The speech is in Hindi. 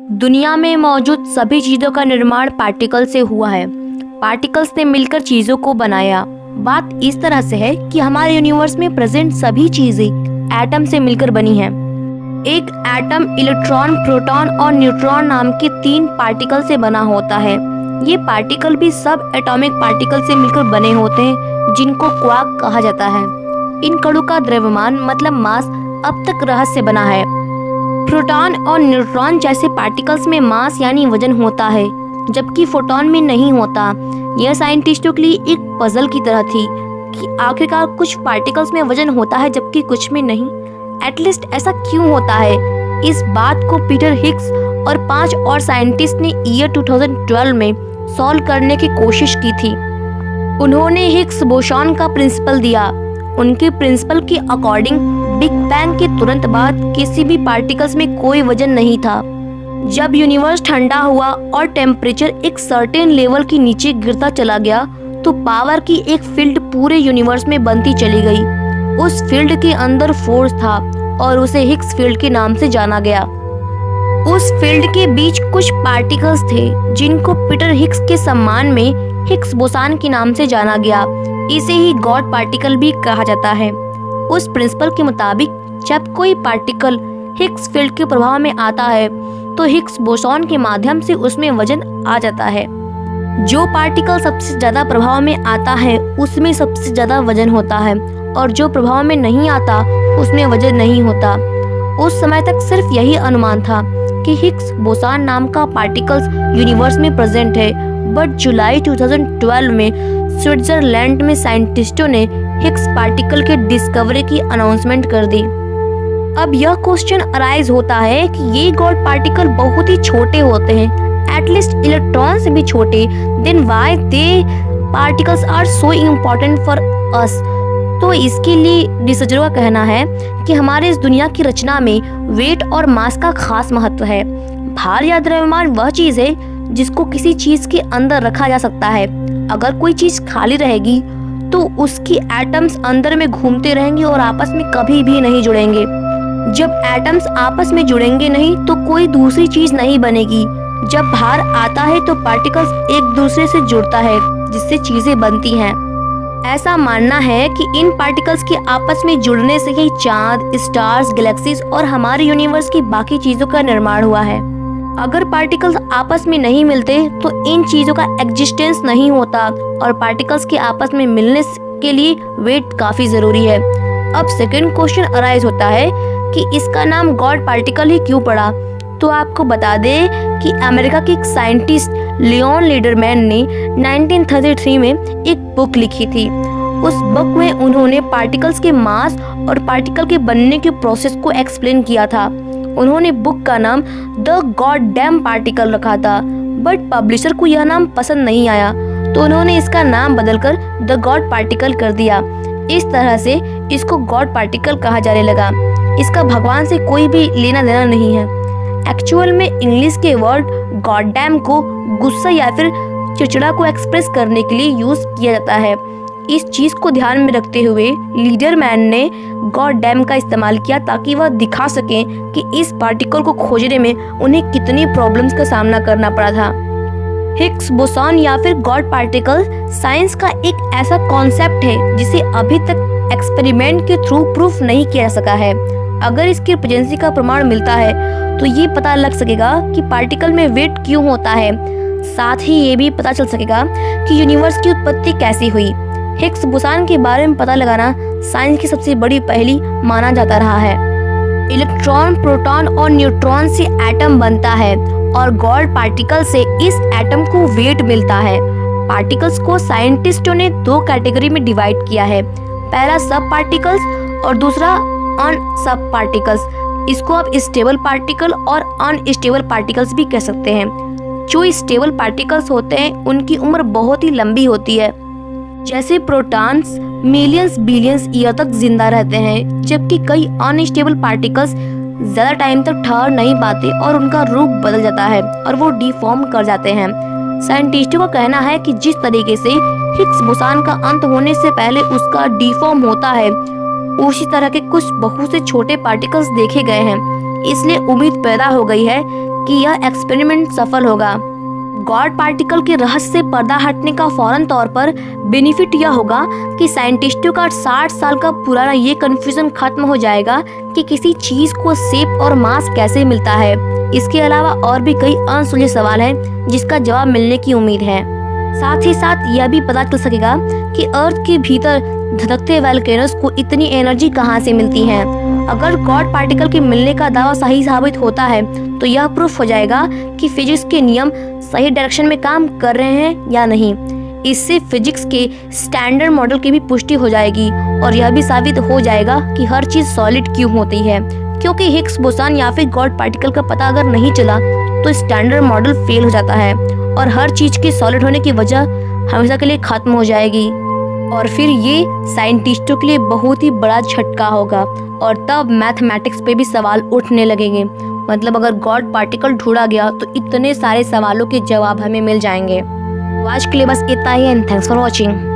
दुनिया में मौजूद सभी चीज़ों का निर्माण पार्टिकल से हुआ है। पार्टिकल्स ने मिलकर चीज़ों को बनाया। बात इस तरह से है कि हमारे यूनिवर्स में प्रेजेंट सभी चीज़ें एटम से मिलकर बनी हैं। एक एटम इलेक्ट्रॉन, प्रोटॉन और न्यूट्रॉन नाम के 3 पार्टिकल से बना होता है। ये पार्टिकल भी सब एटॉमिक पार्टिकल से मिलकर बने होते हैं, जिनको क्वार्क कहा जाता है। इन कणों का द्रव्यमान मतलब मास अब तक रहस्य बना है। प्रोटॉन और न्यूट्रॉन जैसे पार्टिकल्स में मास यानी वजन होता है, जबकि फोटॉन में नहीं होता। यह साइंटिस्टों के लिए एक पजल की तरह थी कि आखिरकार कुछ पार्टिकल्स में वजन होता है जबकि कुछ में नहीं। एटलीस्ट ऐसा क्यों होता है? इस बात को पीटर हिग्स और 5 और साइंटिस्ट ने ईयर 2012 में सॉल्व करने की कोशिश की थी। उन्होंने हिग्स बोसॉन का प्रिंसिपल दिया। उनके प्रिंसिपल के अकॉर्डिंग बिग बैंग के तुरंत बाद किसी भी पार्टिकल्स में कोई वजन नहीं था। जब यूनिवर्स ठंडा हुआ और टेम्परेचर एक सर्टेन लेवल के नीचे गिरता चला गया, तो पावर की एक फील्ड पूरे यूनिवर्स में बनती चली गई। उस फील्ड के अंदर फोर्स था और उसे हिग्स फील्ड के नाम से जाना गया। उस फील्ड के बीच कुछ पार्टिकल्स थे जिनको पीटर हिग्स के सम्मान में हिग्स बोसॉन के नाम से जाना गया। इसे ही गॉड पार्टिकल भी कहा जाता है। उस प्रिंसिपल के मुताबिक जब कोई पार्टिकल हिग्स फील्ड के प्रभाव में आता है तो हिग्स बोसॉन के माध्यम से उसमें वजन आ जाता है। जो पार्टिकल सबसे ज्यादा प्रभाव में आता है उसमें सबसे ज्यादा वजन होता है, और जो प्रभाव में नहीं आता उसमें वजन नहीं होता। उस समय तक सिर्फ यही अनुमान था कि हिग्स बोसॉन नाम का पार्टिकल्स यूनिवर्स में प्रेजेंट है, बट जुलाई 2012 में स्विट्जरलैंड में साइंटिस्टों ने हिग्स पार्टिकल के डिस्कवरी की अनाउंसमेंट कर दी। अब यह क्वेश्चन अराइज होता है कि ये गॉड पार्टिकल बहुत ही छोटे होते हैं, एटलीस्ट इलेक्ट्रॉन से भी छोटे, then why they particles are so important for us. तो इसके लिए रिसर्चरों का कहना है कि हमारे इस दुनिया की रचना में वेट और मास का खास महत्व है। भार या द्रव्यमान वह चीज है जिसको किसी चीज के अंदर रखा जा सकता है। अगर कोई चीज खाली रहेगी तो उसकी एटम्स अंदर में घूमते रहेंगे और आपस में कभी भी नहीं जुड़ेंगे। जब एटम्स आपस में जुड़ेंगे नहीं तो कोई दूसरी चीज नहीं बनेगी। जब भार आता है तो पार्टिकल्स एक दूसरे से जुड़ता है, जिससे चीजें बनती हैं। ऐसा मानना है कि इन पार्टिकल्स के आपस में जुड़ने से ही चांद, स्टार्स, गैलेक्सीज और हमारे यूनिवर्स की बाकी चीजों का निर्माण हुआ है। अगर पार्टिकल्स आपस में नहीं मिलते तो इन चीजों का एग्जिस्टेंस नहीं होता, और पार्टिकल्स के आपस में मिलने के लिए वेट काफी जरूरी है। अब सेकंड क्वेश्चन अराइज होता है कि इसका नाम गॉड पार्टिकल ही क्यों पड़ा। तो आपको बता दें कि अमेरिका के एक साइंटिस्ट लियोन लीडरमैन ने 1933 में एक बुक लिखी थी। उस बुक में उन्होंने पार्टिकल्स के मास और पार्टिकल के बनने के प्रोसेस को एक्सप्लेन किया था। उन्होंने बुक का नाम द गॉड डैम पार्टिकल रखा था, बट पब्लिशर को यह नाम पसंद नहीं आया, तो उन्होंने इसका नाम बदलकर द गॉड पार्टिकल कर दिया। इस तरह से इसको गॉड पार्टिकल कहा जाने लगा। इसका भगवान से कोई भी लेना देना नहीं है। एक्चुअल में इंग्लिश के वर्ड गॉड डैम को गुस्सा या फिर चिड़चिड़ा को एक्सप्रेस करने के लिए यूज किया जाता है। इस चीज को ध्यान में रखते हुए लीडरमैन ने गॉड डैम का इस्तेमाल किया ताकि वह दिखा सके कि इस पार्टिकल को खोजने में उन्हें कितनी प्रॉब्लम्स का सामना करना पड़ा था। हिग्स बोसॉन या फिर गॉड पार्टिकल साइंस का एक ऐसा कॉन्सेप्ट है जिसे अभी तक एक्सपेरिमेंट के थ्रू प्रूफ नहीं किया जा सका है। अगर इसकी प्रेजेंसी का प्रमाण मिलता है तो ये पता लग सकेगा कि पार्टिकल में वेट क्यों होता है। साथ ही ये भी पता चल सकेगा कि यूनिवर्स की उत्पत्ति कैसे हुई। हिग्स बोसॉन के बारे में पता लगाना साइंस की सबसे बड़ी पहेली माना जाता रहा है। इलेक्ट्रॉन, प्रोटॉन और न्यूट्रॉन से एटम बनता है और गॉड पार्टिकल से इस एटम को वेट मिलता है। पार्टिकल्स को साइंटिस्टों ने 2 कैटेगरी में डिवाइड किया है। पहला सब पार्टिकल्स और दूसरा अन सब पार्टिकल्स। इसको आप स्टेबल पार्टिकल और अनस्टेबल पार्टिकल्स भी कह सकते हैं। जो स्टेबल पार्टिकल्स होते हैं उनकी उम्र बहुत ही लंबी होती है। जैसे प्रोटॉन्स मिलियंस बिलियंस ईयर तक जिंदा रहते हैं, जबकि कई अनस्टेबल पार्टिकल्स ज्यादा टाइम तक ठहर नहीं पाते और उनका रूप बदल जाता है और वो डिफॉर्म कर जाते हैं। साइंटिस्टों का कहना है कि जिस तरीके से हिग्स बोसॉन का अंत होने से पहले उसका डिफॉर्म होता है, उसी तरह के कुछ बहुत से छोटे पार्टिकल्स देखे गए हैं। इसलिए उम्मीद पैदा हो गई है कि यह एक्सपेरिमेंट सफल होगा। गॉड पार्टिकल के रहस्य से पर्दा हटने का फौरन तौर पर बेनिफिट यह होगा कि साइंटिस्टों का 60 साल का पुराना ये कंफ्यूजन खत्म हो जाएगा कि किसी चीज को शेप और मास कैसे मिलता है। इसके अलावा और भी कई अनसुलझे सवाल हैं जिसका जवाब मिलने की उम्मीद है। साथ ही साथ यह भी पता चल सकेगा कि अर्थ के भीतर धधकते वोल्केनोस को इतनी एनर्जी कहाँ से मिलती है। अगर गॉड पार्टिकल के मिलने का दावा सही साबित होता है तो यह प्रूफ हो जाएगा कि फिजिक्स के नियम सही डायरेक्शन में काम कर रहे हैं या नहीं। इससे फिजिक्स के स्टैंडर्ड मॉडल की भी पुष्टि हो जाएगी और यह भी साबित हो जाएगा कि हर चीज सॉलिड क्यों होती है, क्योंकि हिग्स बोसन या फिर गॉड पार्टिकल का पता अगर नहीं चला तो स्टैंडर्ड मॉडल फेल हो जाता है और हर चीज के सॉलिड होने की वजह हमेशा के लिए खत्म हो जाएगी। और फिर ये साइंटिस्टों के लिए बहुत ही बड़ा झटका होगा और तब मैथमेटिक्स पे भी सवाल उठने लगेंगे। मतलब अगर गॉड पार्टिकल ढूंढा गया तो इतने सारे सवालों के जवाब हमें मिल जाएंगे। तो आज के लिए बस इतना ही एंड थैंक्स फॉर वॉचिंग।